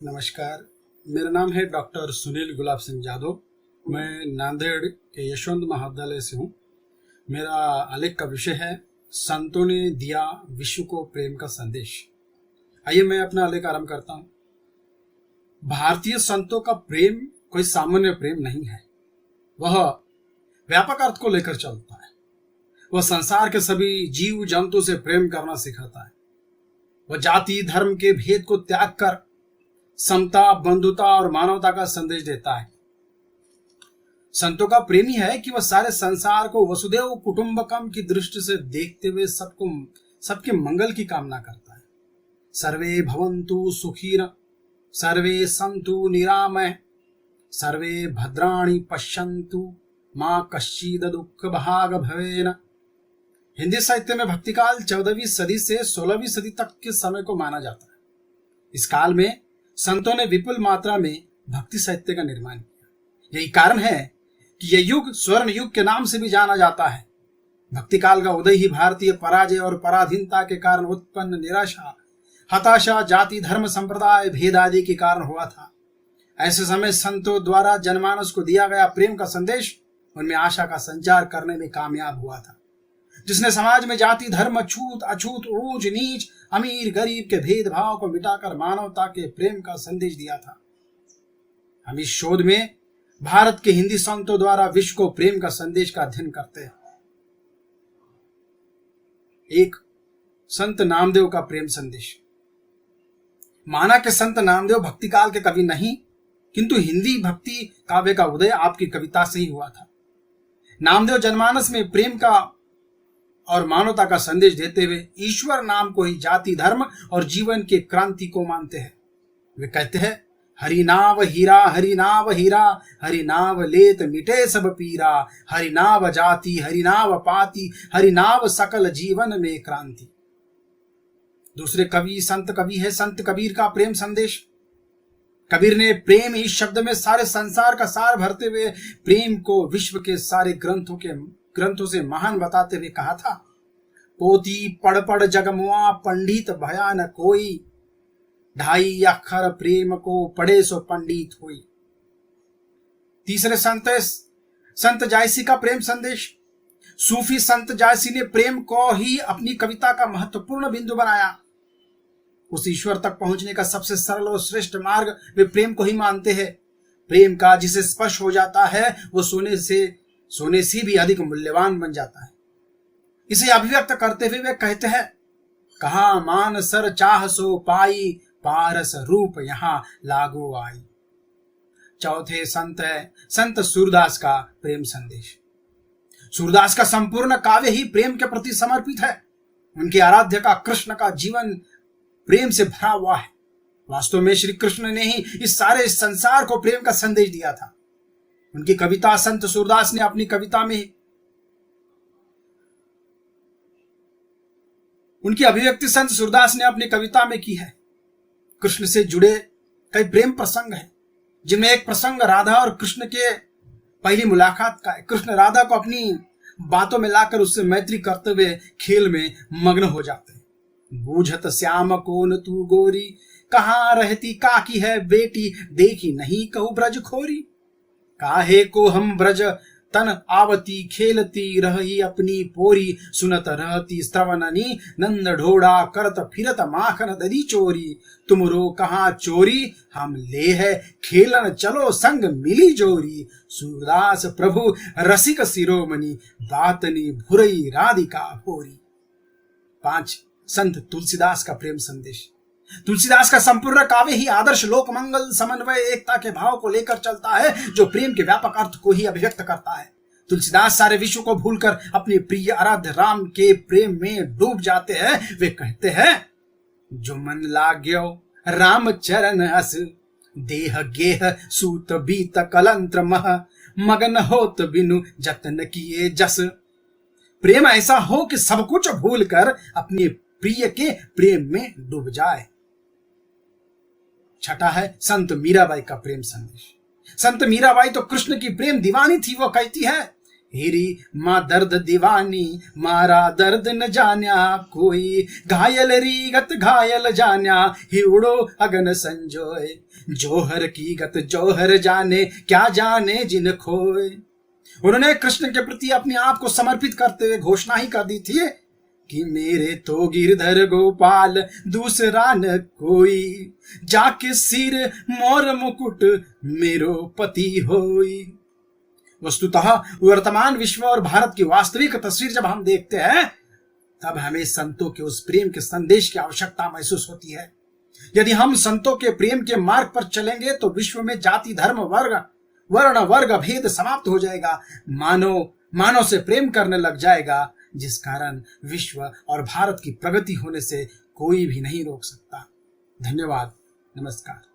नमस्कार। मेरा नाम है डॉक्टर सुनील गुलाब सिंह जादव। मैं नांदेड़ के यशवंत महाविद्यालय से हूँ। मेरा आलेख का विषय है संतों ने दिया विश्व को प्रेम का संदेश। आइए मैं अपना आलेख आरंभ करता हूँ। भारतीय संतों का प्रेम कोई सामान्य प्रेम नहीं है। वह व्यापक अर्थ को लेकर चलता है। वह संसार के सभी जीव जंतु से प्रेम करना सिखाता है। वह जाति धर्म के भेद को त्याग कर समता, बंधुता और मानवता का संदेश देता है। संतों का प्रेम ही है कि वह सारे संसार को वसुदेव कुटुंबकम की दृष्टि से देखते हुए सबके मंगल की कामना करता है। सर्वे भवन्तु सुखिनः, सर्वे सन्तु निरामय, सर्वे भद्राणि पश्यन्तु मां कश्चिद दुःख भाग भवेन। हिंदी साहित्य में भक्तिकाल 14वीं सदी से 16वीं सदी तक के समय को माना जाता है। इस काल में संतों ने विपुल मात्रा में भक्ति साहित्य का निर्माण किया। यही कारण है कि यह युग स्वर्ण युग के नाम से भी जाना जाता है। भक्ति काल का उदय ही भारतीय पराजय और पराधीनता के कारण उत्पन्न निराशा, हताशा, जाति धर्म संप्रदाय भेद आदि के कारण हुआ था। ऐसे समय संतों द्वारा जनमानस को दिया गया प्रेम का संदेश उनमें आशा का संचार करने में कामयाब हुआ था, जिसने समाज में जाति धर्म, छूत अछूत, ऊंच नीच, अमीर गरीब के भेदभाव को मिटाकर मानवता के प्रेम का संदेश दिया था। हम इस शोध में भारत के हिंदी संतों द्वारा विश्व को प्रेम का संदेश का अध्ययन करते हैं। एक, संत नामदेव का प्रेम संदेश। माना कि संत नामदेव भक्ति काल के कवि नहीं, किंतु हिंदी भक्ति काव्य का उदय आपकी कविता से ही हुआ था। नामदेव जनमानस में प्रेम का और मानवता का संदेश देते हुए ईश्वर नाम को ही जाति धर्म और जीवन के क्रांति को मानते हैं। वे कहते हैं, हरि नाव हीरा, हरि नाव हीरा, हरि नाव लेत मिटे सब पीरा, हरि नाव जाति, हरि नाव पाति, हरि नाव सकल जीवन में क्रांति। दूसरे कवि संत कवि है संत कबीर का प्रेम संदेश। कबीर ने प्रेम इस शब्द में सारे संसार का सार भरते हुए प्रेम को विश्व के सारे ग्रंथों से महान बताते हुए कहा था, पोती पढ़ पढ़ जगमुआ पंडित भया न कोई, ढाई अक्षर प्रेम को पढ़े सो पंडित हुई। तीसरे संत जायसी का प्रेम संदेश। सूफी संत जायसी ने प्रेम को ही अपनी कविता का महत्वपूर्ण बिंदु बनाया। उस ईश्वर तक पहुंचने का सबसे सरल और श्रेष्ठ मार्ग वे प्रेम को ही मानते हैं। प्रेम का जिसे स्पर्श हो जाता है वो सोने से भी अधिक मूल्यवान बन जाता है। इसे अभिव्यक्त करते हुए वे कहते हैं, कहा मान सर चाह सो पाई, पारस रूप यहाँ लागो आई। चौथे संत है संत सूरदास का प्रेम संदेश। सूरदास का संपूर्ण काव्य ही प्रेम के प्रति समर्पित है। उनके आराध्य का कृष्ण का जीवन प्रेम से भरा हुआ है। वास्तव में श्री कृष्ण ने ही इस सारे संसार को प्रेम का संदेश दिया था। उनकी कविता संत सूरदास ने अपनी कविता में, उनकी अभिव्यक्ति संत सूरदास ने अपनी कविता में की है। कृष्ण से जुड़े कई प्रेम प्रसंग हैं, जिनमें एक प्रसंग राधा और कृष्ण के पहली मुलाकात का है। कृष्ण राधा को अपनी बातों में लाकर उससे मैत्री करते हुए खेल में मग्न हो जाते हैं। बूझत श्याम कोन तू गोरी, कहाँ रहती काकी है बेटी, देखी नहीं कहू ब्रज खोरी। काहे को हम ब्रज तन आवती, खेलती रही अपनी पोरी, सुनत रहती श्रवणनी, नंद ढोड़ा करत फिरत माखन दरी चोरी। तुमरो कहाँ चोरी, हम ले है खेलन चलो संग मिली जोरी। सूरदास प्रभु रसिक शिरोमणि, बातनी भुरई राधिका भोरी। 5, संत तुलसीदास का प्रेम संदेश। तुलसीदास का संपूर्ण काव्य ही आदर्श लोक मंगल समन्वय एकता के भाव को लेकर चलता है, जो प्रेम के व्यापक अर्थ को ही अभिव्यक्त करता है। तुलसीदास सारे विश्व को भूलकर अपने प्रिय आराध्य राम के प्रेम में डूब जाते हैं। वे कहते हैं, जो मन लाग्यो राम चरण हस, देह गेह सूत बीत कलंत्र मह, मगन होत बिनु जतन किए जस। प्रेम ऐसा हो कि सब कुछ भूलकर अपने प्रिय के प्रेम में डूब जाए। छठा है संत मीराबाई का प्रेम संदेश। संत मीराबाई तो कृष्ण की प्रेम दीवानी थी। वो कहती है, हिरी माँ दर्द दीवानी, मारा दर्द न जान्या कोई, घायल रीगत घायल जान्या, ही उड़ो अगन संजोय, जोहर की गत जोहर जाने, क्या जाने जिन खोए। उन्होंने कृष्ण के प्रति अपने आप को समर्पित करते हुए घोषणा ही कर दी थी कि मेरे तो गिरधर गोपाल दूसरा न कोई, जाके सिर मोर मुकुट मेरो पति होई। वस्तुतः वर्तमान विश्व और भारत की वास्तविक तस्वीर जब हम देखते हैं तब हमें संतों के उस प्रेम के संदेश की आवश्यकता महसूस होती है। यदि हम संतों के प्रेम के मार्ग पर चलेंगे तो विश्व में जाति धर्म वर्ण वर्ग भेद समाप्त हो जाएगा, मानव से प्रेम करने लग जाएगा, जिस कारण विश्व और भारत की प्रगति होने से कोई भी नहीं रोक सकता। धन्यवाद, नमस्कार।